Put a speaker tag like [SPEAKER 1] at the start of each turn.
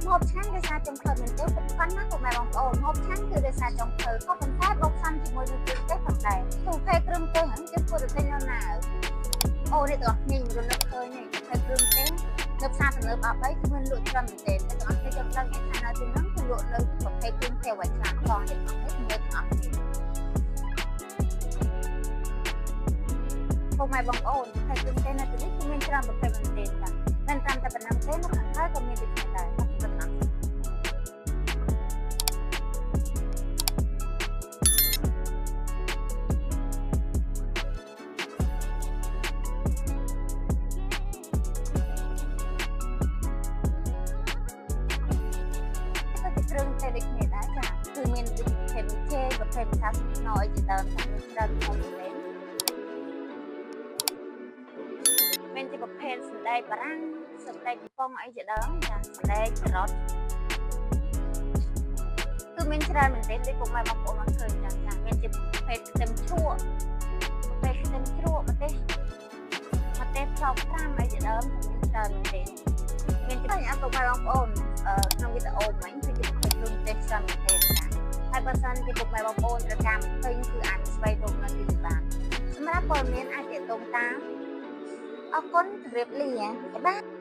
[SPEAKER 1] ហូបឆ្ងាញ់ដោយសារចុងភៅមែនទេប៉ុណ្ណាពុកម៉ែបងប្អូនហូបឆ្ងាញ់គឺដោយសារចុងភៅក៏ប៉ុន្តែបូកសាំជាមួយនឹងគ្រឿងទេសផងដែរទូភេគ្រឿងទេសហ្នឹងគឺធ្វើទៅនៅណាអូនេះទាំងអស់គ្នារលឹកឃើញនេះភេគ្រឿងទេសនៅផ្សារទំនើបអ3គឺមានលក់ច្រើនមែនទេទាំងអស់គ្នាចាំដឹងថានៅទីហ្នឹងគឺលក់នៅប្រភេទគ្រឿងទេសអ្វីខ្លះផងនេះអស់គ្នាមើលទាំងអស់គ្នាពុកម៉ែបងប្អូនភេគ្រឿងទេសនៅទីនេះគឺមានច្រើនប្រភេទមែនទេចាមិនតាមតែប៉ុណ្ណឹងទេនៅខាងក្រៅក៏មានដូចគ្នាដែរប៉ុណ្ណឹងគ្រឿងទេសដូចគ្នាដែរចាគឺមានប្រភេទជេប្រភេទថាស្នោអីជាដើមតែមានច្រើនផងមែនមានជាប្រភេទសណ្ដែកបារាំងសណ្ដែកកំប៉ុងអីជាដើមចាសណ្ដែកការ៉ុតគឺមានច្រើនមែនទេដូចពុកម៉ែបងប្អូនបានឃើញចាមានជាប្រភេទខ្ទឹមជ្រក់ប្រភេទខ្ទឹមជ្រក់ម្ទេសផ្លោក5អីជាដើមមានច្រើនមែនទេមានតែអពុកម៉ែបងប្អូនក្នុងវីដេអូមិញគឺជាប្រភេទគ្រឿងទេសច្រើនមែនទេចាហើយបើសិនជាពុកម៉ែបងប្អូនត្រូវការពេញគឺអាចស្វែងរកនៅទីនេះបានសម្រាប់ព័ត៌មានអាចទាក់ទងតាមអរគុណជម្រាបលាបាយបាយ